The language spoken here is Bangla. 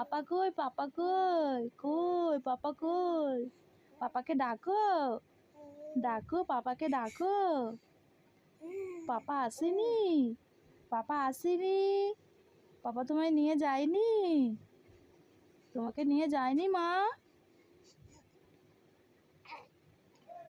পাপা কই, পাপা কই, কই পাপা কই? পাপাকে ডাকো, ডাকো পাপাকে ডাকো। পাপা আসেনি, পাপা আসেনি, পাপা তোমায় নিয়ে যায়নি, তোমাকে নিয়ে যায়নি মা।